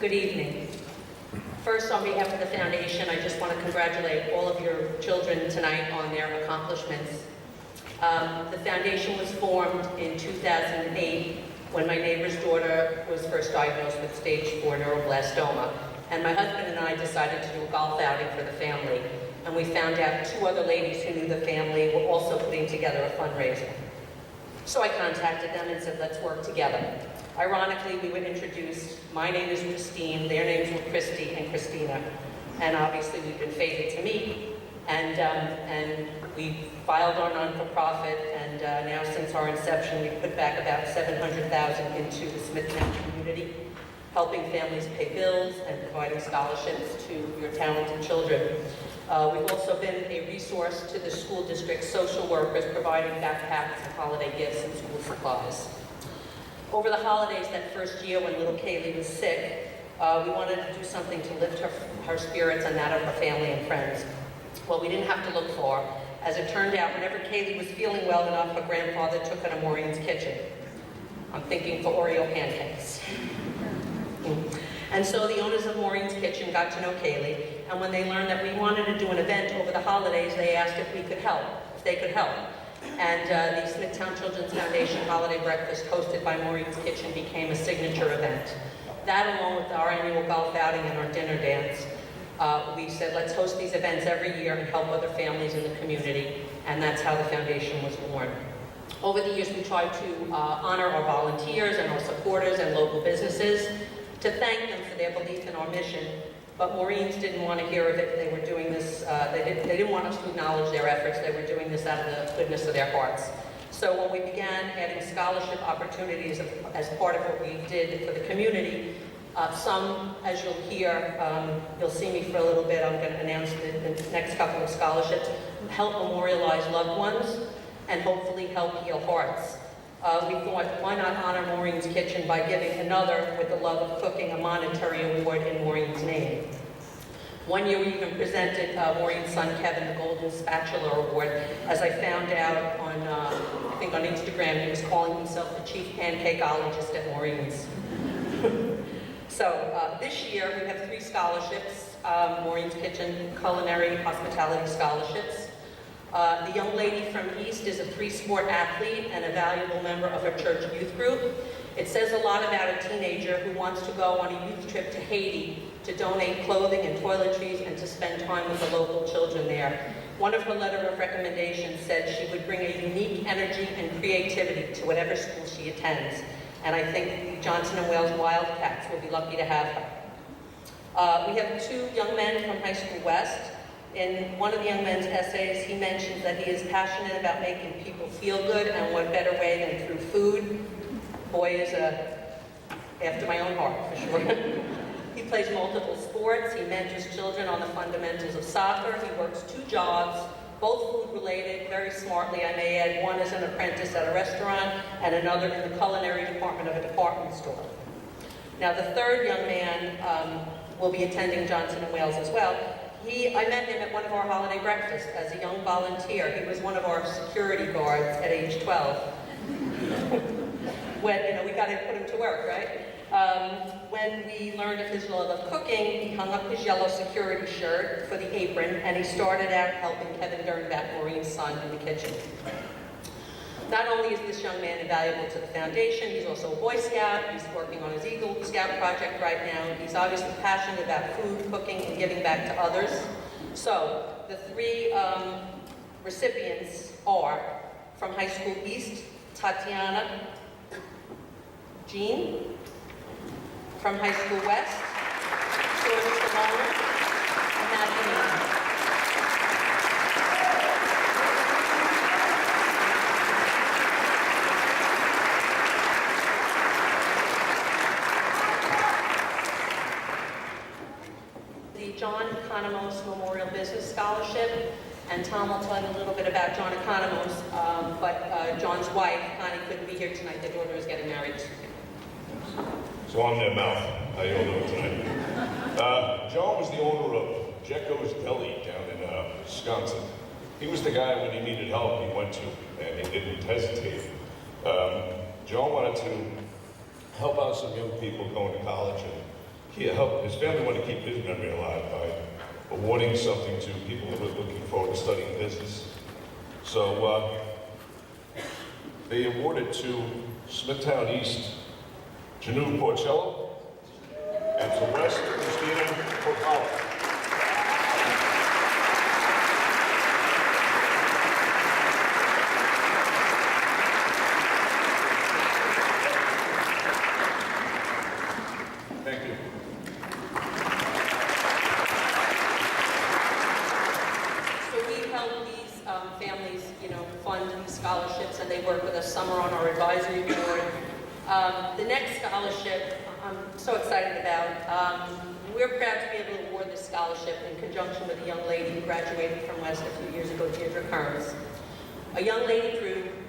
Good evening. First, on behalf of the foundation, I just want to congratulate all of your children tonight on their accomplishments. The foundation was formed in 2008 when my neighbor's daughter was first diagnosed with stage 4 neuroblastoma, and my husband and I decided to do a golf outing for the family, and we found out 2 other ladies who knew the family were also putting together a fundraiser. So I contacted them and said, let's work together. Ironically, we were introduced. My name is Christine, their names were Christy and Christina, and obviously we've been fated to meet, and we filed our non-for-profit, and now since our inception, we've put back about $700,000 into the Smithtown community, helping families pay bills and providing scholarships to your talented children. We've also been a resource to the school district social workers, providing backpacks and holiday gifts and school supplies. Over the holidays that first year when little Kaylee was sick, we wanted to do something to lift her spirits and that of her family and friends. Well, we didn't have to look far. As it turned out, whenever Kaylee was feeling well enough, her grandfather took her to Maureen's kitchen. I'm thinking for Oreo pancakes. And so the owners of Maureen's Kitchen got to know Kaylee, and when they learned that we wanted to do an event over the holidays, they asked if they could help. And the Smithtown Children's Foundation Holiday Breakfast hosted by Maureen's Kitchen became a signature event. That, along with our annual golf outing and our dinner dance, we said, let's host these events every year and help other families in the community, and that's how the foundation was born. Over the years, we tried to honor our volunteers and our supporters and local businesses, to thank them for their belief in our mission, but Maureen's didn't want to hear of it. They were doing this, they didn't want us to acknowledge their efforts. They were doing this out of the goodness of their hearts. So when we began adding scholarship opportunities as part of what we did for the community, some, as you'll hear, you'll see me for a little bit, I'm going to announce the next couple of scholarships, help memorialize loved ones, and hopefully help heal hearts. We thought, why not honor Maureen's Kitchen by giving another with the love of cooking a monetary award in Maureen's name. One year we even presented Maureen's son Kevin the Golden Spatula Award, as I found out on, I think on Instagram, he was calling himself the chief pancakeologist at Maureen's. So this year we have 3 scholarships, Maureen's Kitchen Culinary Hospitality Scholarships. The young lady from East is a 3-sport athlete and a valuable member of her church youth group. It says a lot about a teenager who wants to go on a youth trip to Haiti to donate clothing and toiletries and to spend time with the local children there. One of her letter of recommendations said she would bring a unique energy and creativity to whatever school she attends. And I think the Johnson & Wales Wildcats will be lucky to have her. We have 2 young men from High School West. In one of the young men's essays, he mentions that he is passionate about making people feel good, and what better way than through food. Boy is after my own heart, for sure. He plays multiple sports. He mentors children on the fundamentals of soccer. He works 2 jobs, both food-related, very smartly, I may add. One as an apprentice at a restaurant, and another in the culinary department of a department store. Now, the 3rd young man will be attending Johnson & Wales as well. I met him at one of our holiday breakfasts as a young volunteer. He was one of our security guards at age 12. When, we got to put him to work, right? When we learned of his love of cooking, he hung up his yellow security shirt for the apron, and he started out helping Kevin Dernback, Maureen's son, in the kitchen. Not only is this young man invaluable to the foundation, he's also a Boy Scout. He's working on his Eagle Scout project right now. He's obviously passionate about food, cooking, and giving back to others. So the 3 recipients are from High School East, Tatiana Jean. From High School West, George Simona, and Matthew. John Economos Memorial Business Scholarship, and Tom will tell you a little bit about John Economos, but John's wife, Connie, couldn't be here tonight. Their daughter is getting married. So I'm their mouth. How you all doing tonight? John was the owner of Jecko's Deli down in Wisconsin. He was the guy when he needed help he went to, and he didn't hesitate. John wanted to help out some young people going to college, and his family wanted to keep his memory alive by awarding something to people who were looking forward to studying business. So they awarded to Smithtown East, Janu Porcello, and to West, Christina Porcala. Thank you. So we help these families, fund these scholarships, and they work with us. Some are on our advisory board. The next scholarship I'm so excited about. We're proud to be able to award this scholarship in conjunction with a young lady who graduated from West a few years ago, Deirdre Kearns. A young lady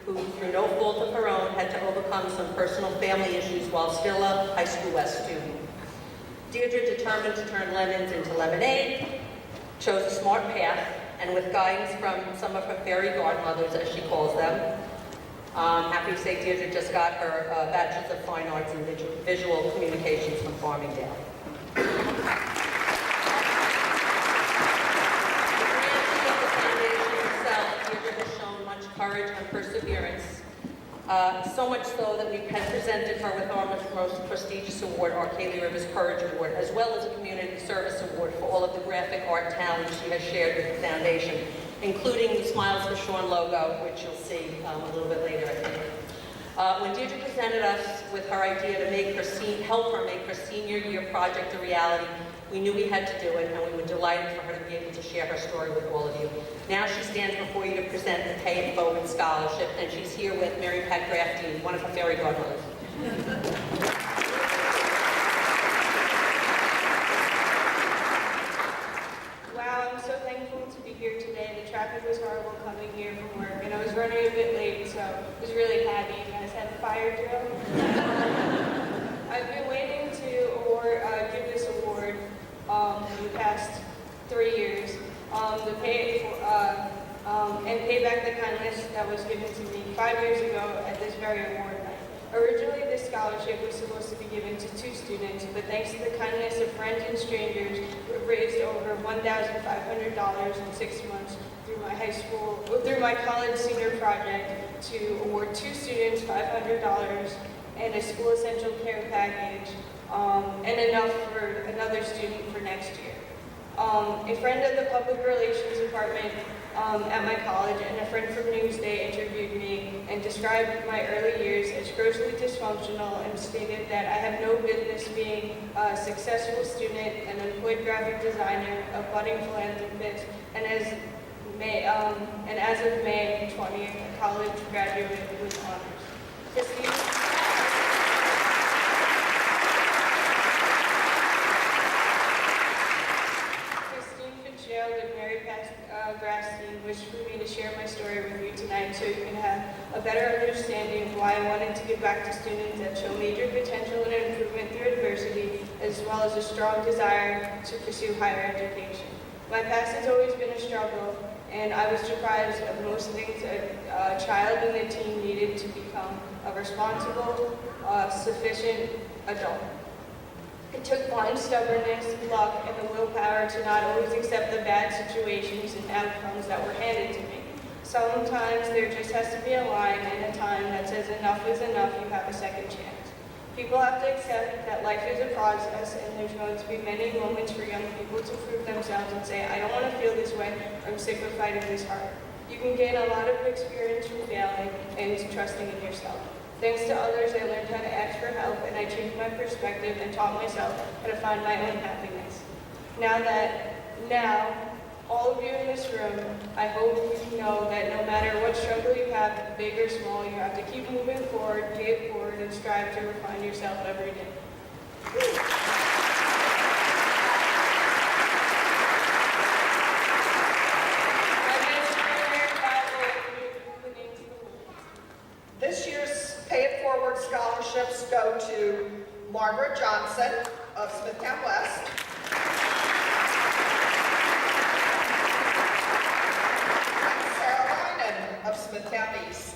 who, through no fault of her own, had to overcome some personal family issues while still a high school West student. Deirdre, determined to turn lemons into lemonade, chose a smart path, and with guidance from some of her fairy godmothers, as she calls them, I'm happy to say Deirdre just got her Bachelor's of Fine Arts in Visual Communications from Farmingdale. The grantee of the foundation itself, Deirdre has shown much courage and perseverance, so much so that we had presented her with our most prestigious award, our Kaylee Rivers Courage Award, as well as a Community Service Award for all of the graphic art talent she has shared with the foundation, including the Smiles for Sean logo, which you'll see a little bit later, I think. When Deirdre presented us with her idea to help her make her senior year project a reality, we knew we had to do it, and we were delighted for her to be able to share her story with all of you. Now she stands before you to present the Pay It Forward Scholarship, and she's here with Mary Pat Grafton, one of her fairy godmothers. Wow, I'm so thankful to be here today. The traffic was horrible coming here from work, and I was running a bit late, so I was really happy you guys had a fire drill. I've been waiting to give this award for the past 3 years and pay back the kindness that was given to me 5 years ago at this very award night. Originally, this scholarship was supposed to be given to 2 students, but thanks to the kindness of friends and strangers, we've raised over $1,500 in 6 months through my college senior project to award 2 students $500 and a school essential care package, and enough for another student for next year. A friend of the public relations department at my college and a friend from Newsday interviewed me and described my early years as grossly dysfunctional and stated that I have no business being a successful student, an employed graphic designer, a budding philanthropist, and as of May 20th, a college graduate with honors. Grafstein wished for me to share my story with you tonight so you can have a better understanding of why I wanted to give back to students that show major potential and improvement through adversity, as well as a strong desire to pursue higher education. My past has always been a struggle, and I was deprived of most things a child and a teen needed to become a responsible, sufficient adult. It took blind stubbornness, luck, and the willpower to not always accept the bad situations and outcomes that were handed to me. Sometimes there just has to be a line and a time that says enough is enough, you have a second chance. People have to accept that life is a process, and there's going to be many moments for young people to prove themselves and say, I don't want to feel this way, or I'm sick of fighting this hard. You can gain a lot of experience from failing and trusting in yourself. Thanks to others, I learned how to ask for help, and I changed my perspective and taught myself how to find my own happiness. Now, all of you in this room, I hope you know that no matter what struggle you have, big or small, you have to keep moving forward, pay it forward, and strive to refine yourself every day. This year's Pay It Forward scholarships go to Margaret Johnson of Smithtown West, and Sarah Linen of Smithtown East.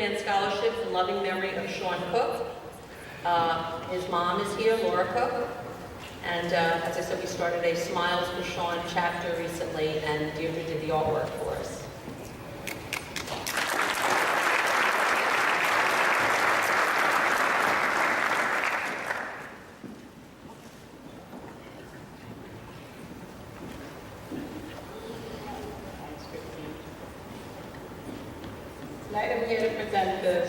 Superman Scholarship in loving memory of Sean Cook. His mom is here, Laura Cook. And as I said, we started a Smiles for Sean chapter recently, and Deirdre did the artwork for us. Tonight I'm here to present the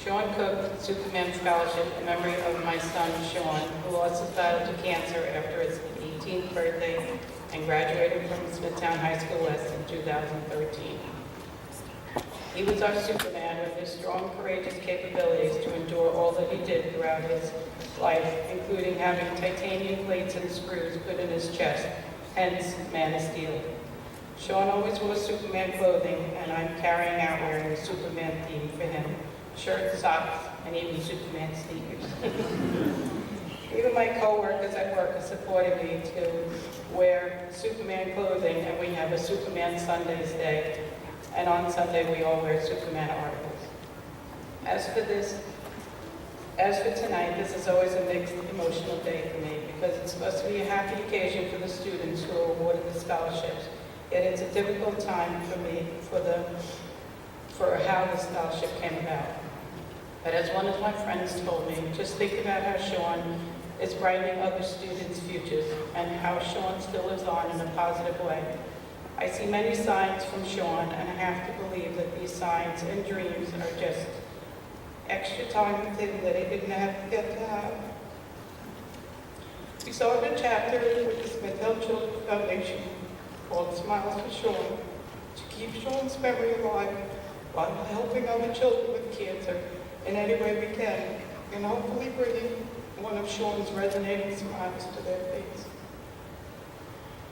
Sean Cook Superman Scholarship in memory of my son Sean, who lost his battle to cancer after his 18th birthday and graduated from Smithtown High School West in 2013. He was our Superman with his strong, courageous capabilities to endure all that he did throughout his life, including having titanium plates and screws put in his chest, hence Man of Steel. Sean always wore Superman clothing, and I'm carrying out wearing the Superman theme for him. Shirts, socks, and even Superman sneakers. Even my co-workers at work are supporting me to wear Superman clothing, and we have a Superman Sundays Day. And on Sunday, we all wear Superman articles. As for tonight, this is always a mixed emotional day for me because it's supposed to be a happy occasion for the students who are awarded the scholarships. Yet it's a difficult time for me for how the scholarship came about. But as one of my friends told me, just think about how Sean is brightening other students' futures and how Sean still lives on in a positive way. I see many signs from Sean, and I have to believe that these signs and dreams are just extra time with him that he didn't get to have. We started a chapter with the Smithtown Children's Foundation called Smiles for Sean to keep Sean's memory alive while helping other children with cancer in any way we can, and hopefully bringing one of Sean's resonating smiles to their face.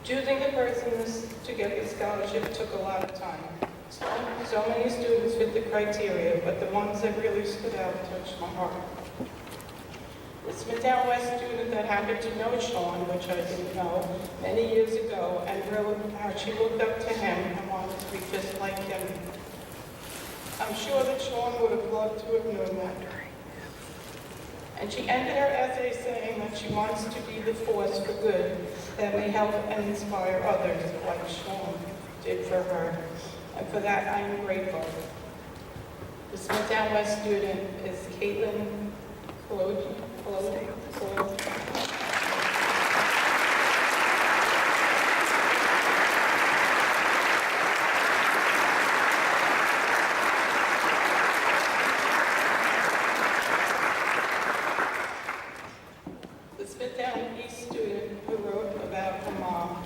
Choosing the person to get the scholarship took a lot of time. So many students fit the criteria, but the ones that really stood out touched my heart. The Smithtown West student that happened to know Sean, which I didn't know, many years ago, and realized how she looked up to him and wanted to be just like him. I'm sure that Sean would have loved to have known that. And she ended her essay saying that she wants to be the force for good that may help and inspire others like Sean did for her. And for that, I am grateful. The Smithtown West student is Caitlin Claude. The Smithtown East student who wrote about her mom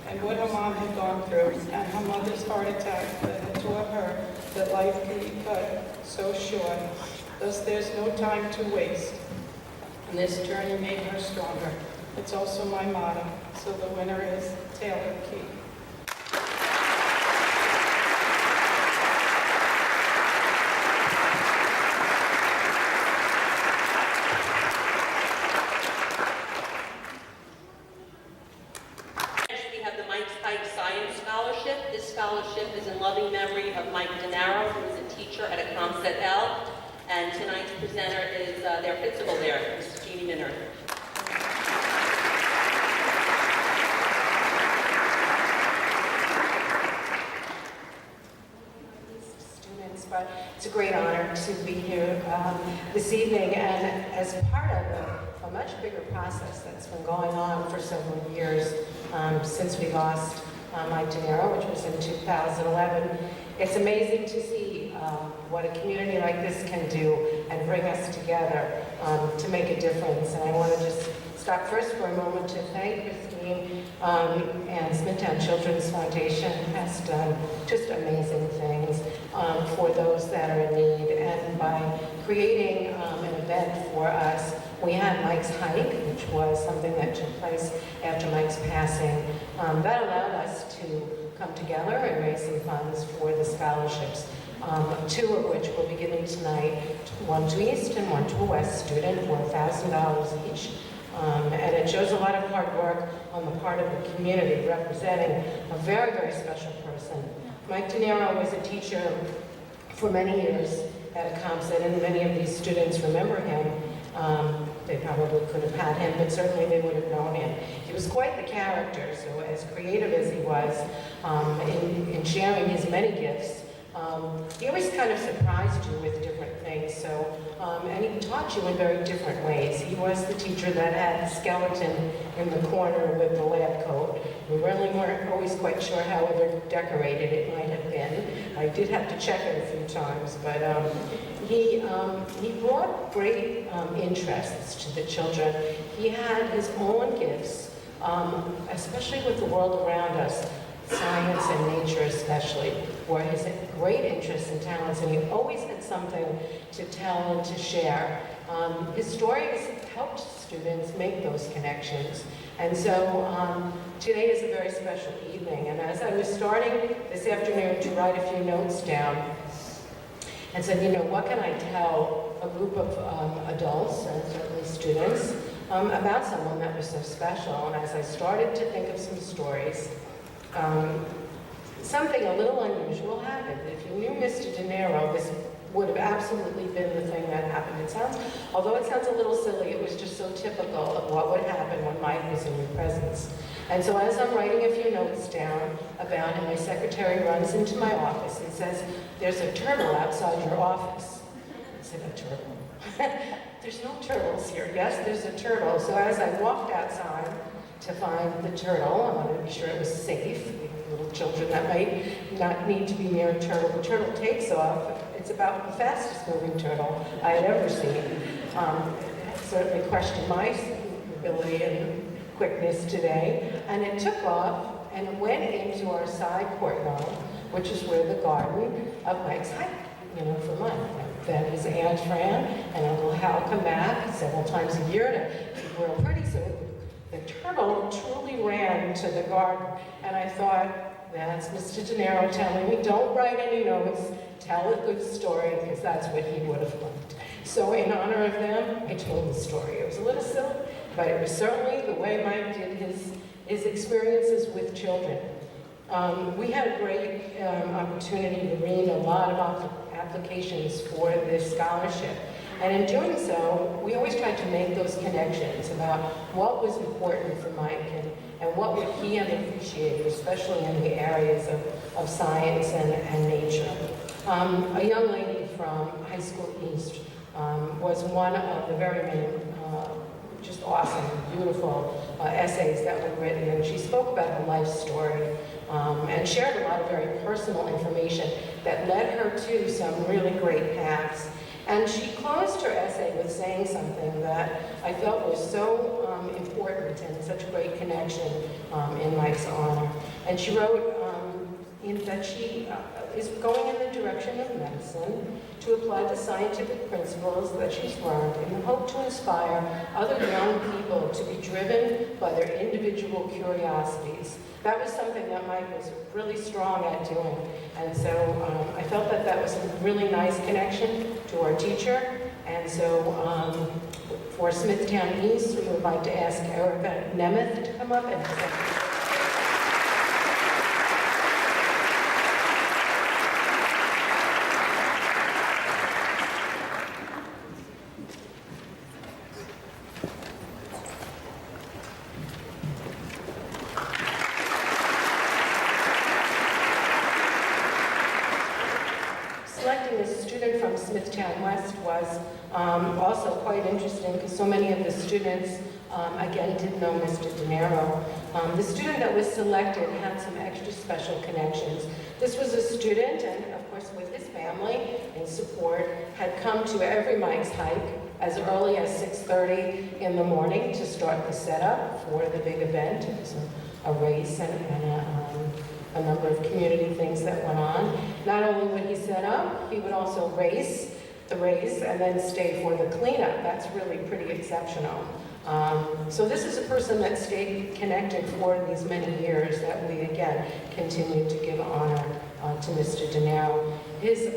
and what her mom had gone through and her mother's heart attack that had taught her that life can be cut so short. Thus, there's no time to waste. And this journey made her stronger. It's also my motto. So the winner is Taylor Key. We have the Mike Science Scholarship. This scholarship is in loving memory of Mike DeNaro, who is a teacher at a ComSet L. And tonight's presenter is their principal there, Mrs. Jeannie Minner. Students, but it's a great honor to be here this evening, and as part of a much bigger process that's been going on for several years since we lost Mike DeNaro, which was in 2011. It's amazing to see what a community like this can do and bring us together to make a difference. And I want to just stop first for a moment to thank Christine and Smithtown Children's Foundation has done just amazing things for those that are in need. And by creating an event for us, we had Mike's Hike, which was something that took place after Mike's passing. That allowed us to come together and raise some funds for the scholarships, two of which we'll be giving tonight, one to East and one to a West student, for $1,000 each. And it shows a lot of hard work on the part of the community representing a very, very special person. Mike DeNaro was a teacher for many years at and many of these students remember him. They probably could have had him, but certainly they would have known him. He was quite the character, so as creative as he was in sharing his many gifts, he always kind of surprised you with different things. So, and he taught you in very different ways. He was the teacher that had the skeleton in the corner with the lab coat. We really weren't always quite sure how decorated it might have been. I did have to check it a few times, but he brought great interests to the children. He had his own gifts, especially with the world around us, science and nature especially, were his great interests and talents, and he always had something to tell and to share. His stories helped students make those connections. And so today is a very special evening, and as I was starting this afternoon to write a few notes down, and said, you know, what can I tell a group of adults, and certainly students, about someone that was so special? And as I started to think of some stories, something a little unusual happened. If you knew Mr. De Niro, this would have absolutely been the thing that happened. Although it sounds a little silly, it was just so typical of what would happen when Mike was in your presence. And so as I'm writing a few notes down about him, my secretary runs into my office and says, "There's a turtle outside your office." I said, "A turtle?" "There's no turtles here." "Yes, there's a turtle." So as I walked outside to find the turtle, I wanted to be sure it was safe. Little children that might not need to be near a turtle. The turtle takes off. It's about the fastest moving turtle I had ever seen. It certainly questioned my ability and quickness today. And it took off and it went into our side courtyard, which is where the garden of Mike's hike, for Mike. Then his Aunt Fran and Uncle Hal come back several times a year to keep real pretty. So the turtle truly ran to the garden, and I thought, that's Mr. De Niro telling me, don't write any notes, tell a good story, because that's what he would have liked. So in honor of them, I told the story. It was a little silly, but it was certainly the way Mike did his experiences with children. We had a great opportunity to read a lot of applications for this scholarship. And in doing so, we always tried to make those connections about what was important for Mike and what would he have appreciated, especially in the areas of science and nature. A young lady from High School East was one of the very many just awesome, beautiful essays that were written, and she spoke about her life story and shared a lot of very personal information that led her to some really great paths. And she closed her essay with saying something that I felt was so important and such a great connection in Mike's honor. And she wrote that she is going in the direction of medicine to apply the scientific principles that she's learned in the hope to inspire other young people to be driven by their individual curiosities. That was something that Mike was really strong at doing. And so I felt that that was a really nice connection to our teacher. And so for Smithtown East, we would like to ask Erica Nemeth to come up and accept. Selecting a student from Smithtown West was also quite interesting because so many of the students, again, didn't know Mr. De Niro. The student that was selected had some extra special connections. This was a student, and of course with his family in support, had come to every Mike's hike as early as 6:30 in the morning to start the setup for the big event. It was a race and a number of community things that went on. Not only would he set up, he would also race the race and then stay for the cleanup. That's really pretty exceptional. So this is a person that stayed connected for these many years that we, again, continued to give honor to Mr. De Niro. His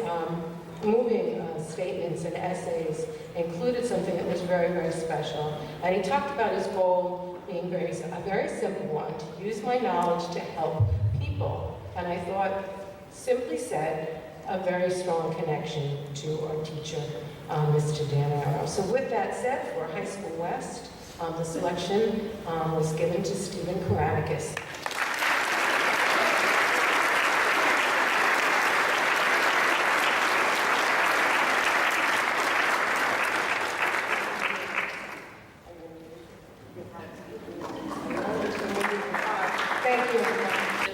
moving statements and essays included something that was very, very special. And he talked about his goal being a very simple one, to use my knowledge to help people. And I thought, simply said, a very strong connection to our teacher, Mr. Dan Arrow. So with that said, for High School West, the selection was given to Stephen Karanikis. Thank you.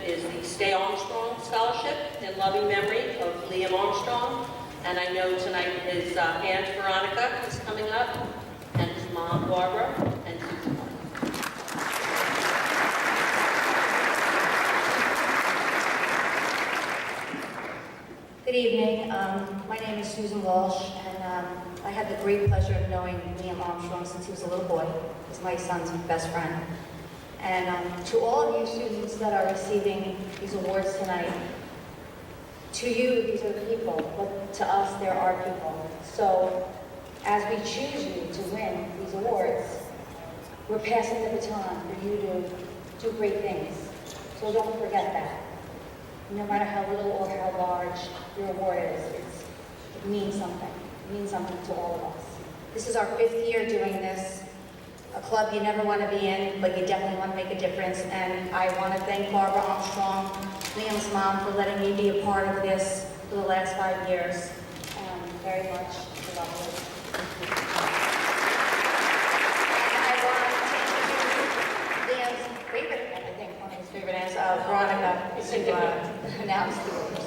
Is the Stay Armstrong Scholarship in loving memory of Liam Armstrong. And I know tonight his Aunt Veronica is coming up, and his mom Barbara, and Susan. Good evening. My name is Susan Walsh, and I had the great pleasure of knowing Liam Armstrong since he was a little boy. He's my son's best friend. And to all of you students that are receiving these awards tonight, to you, these are people, but to us, there are people. So as we choose you to win these awards, we're passing the baton for you to do great things. So don't forget that. No matter how little or how large your award is, it means something. It means something to all of us. This is our 5th year doing this, a club you never want to be in, but you definitely want to make a difference. And I want to thank Barbara Armstrong, Liam's mom, for letting me be a part of this for the last 5 years. Very much. I love it. And I want to introduce Liam's favorite, I think one of his favorite aunts, Veronica, to announce the awards.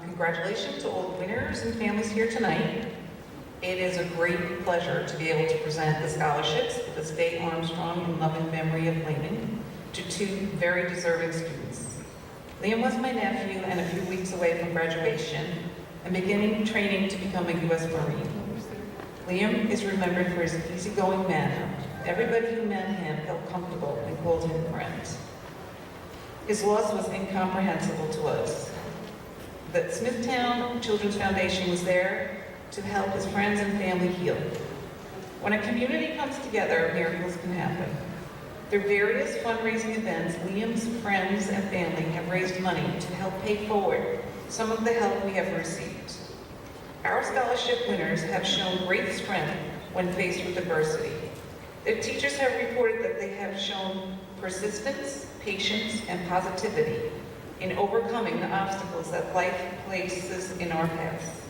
Congratulations to all the winners and families here tonight. It is a great pleasure to be able to present the scholarships for the Stay Armstrong in loving memory of Layman to 2 very deserving students. Liam was my nephew and a few weeks away from graduation and beginning training to become a U.S. Marine. Liam is remembered for his easygoing manner. Everybody who met him felt comfortable and called him friend. His loss was incomprehensible to us. The Smithtown Children's Foundation was there to help his friends and family heal. When a community comes together, miracles can happen. Through various fundraising events, Liam's friends and family have raised money to help pay forward some of the help we have received. Our scholarship winners have shown great strength when faced with adversity. Their teachers have reported that they have shown persistence, patience, and positivity in overcoming the obstacles that life places in our paths.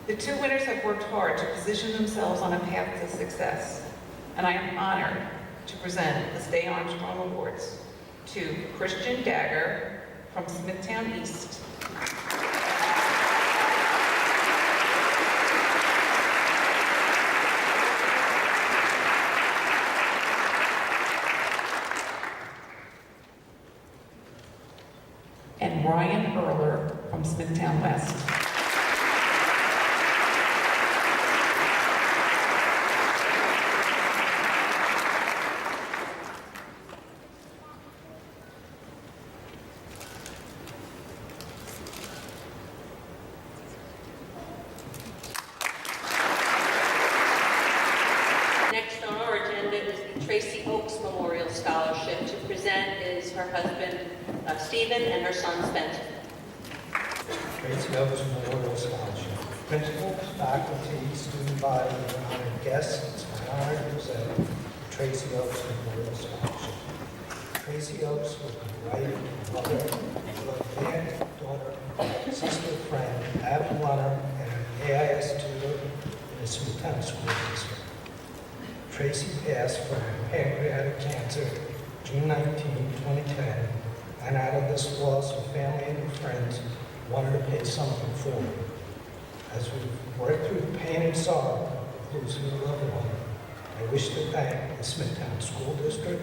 The 2 winners have worked hard to position themselves on a path to success, and I am honored to present the Stay Armstrong Awards to Christian Dagger from Smithtown East, and Ryan Erler from Smithtown West. Next on our agenda is the Tracy Oaks Memorial Scholarship. To present is her husband, Stephen, and her son, Spencer. Tracy Oaks Memorial Scholarship. Principals, faculty, student body, and honored guests, it's my honor to present the Tracy Oaks Memorial Scholarship. Tracy Oaks was my wife, mother, aunt, daughter, sister, friend, avid runner, and an AIS tutor in the Smithtown School District. Tracy passed from pancreatic cancer June 19, 2010, and out of this loss of family and friends, wanted to pay something forward. As we work through the pain and sorrow of losing a loved one, I wish to thank the Smithtown School District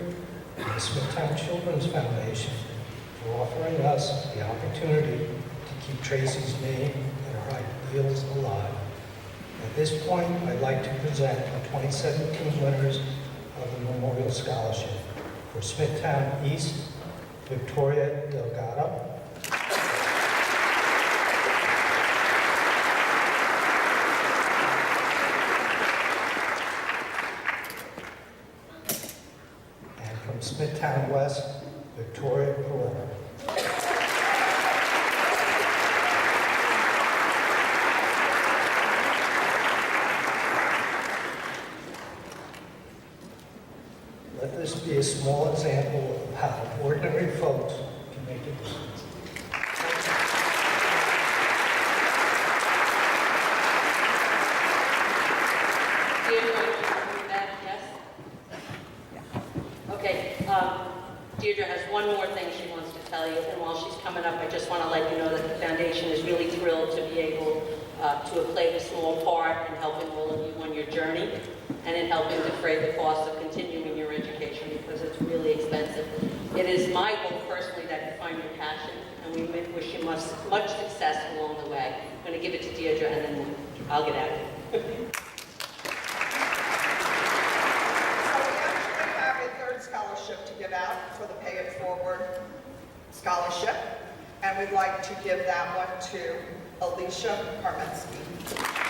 and the Smithtown Children's Foundation for offering us the opportunity to keep Tracy's name and her ideals alive. At this point, I'd like to present the 2017 winners of the Memorial Scholarship. For Smithtown East, Victoria Delgado. And from Smithtown West, up, I just want to let you know that the foundation is really thrilled to be able to have played a small part in helping all of you on your journey and in helping defray the cost of continuing your education because it's really expensive. It is my hope personally that you find your passion, and we wish you much success along the way. I'm going to give it to Deirdre and then I'll get out of here. So we actually have a third scholarship to give out for the Pay It Forward Scholarship, and we'd like to give that one to Alicia Karmensky.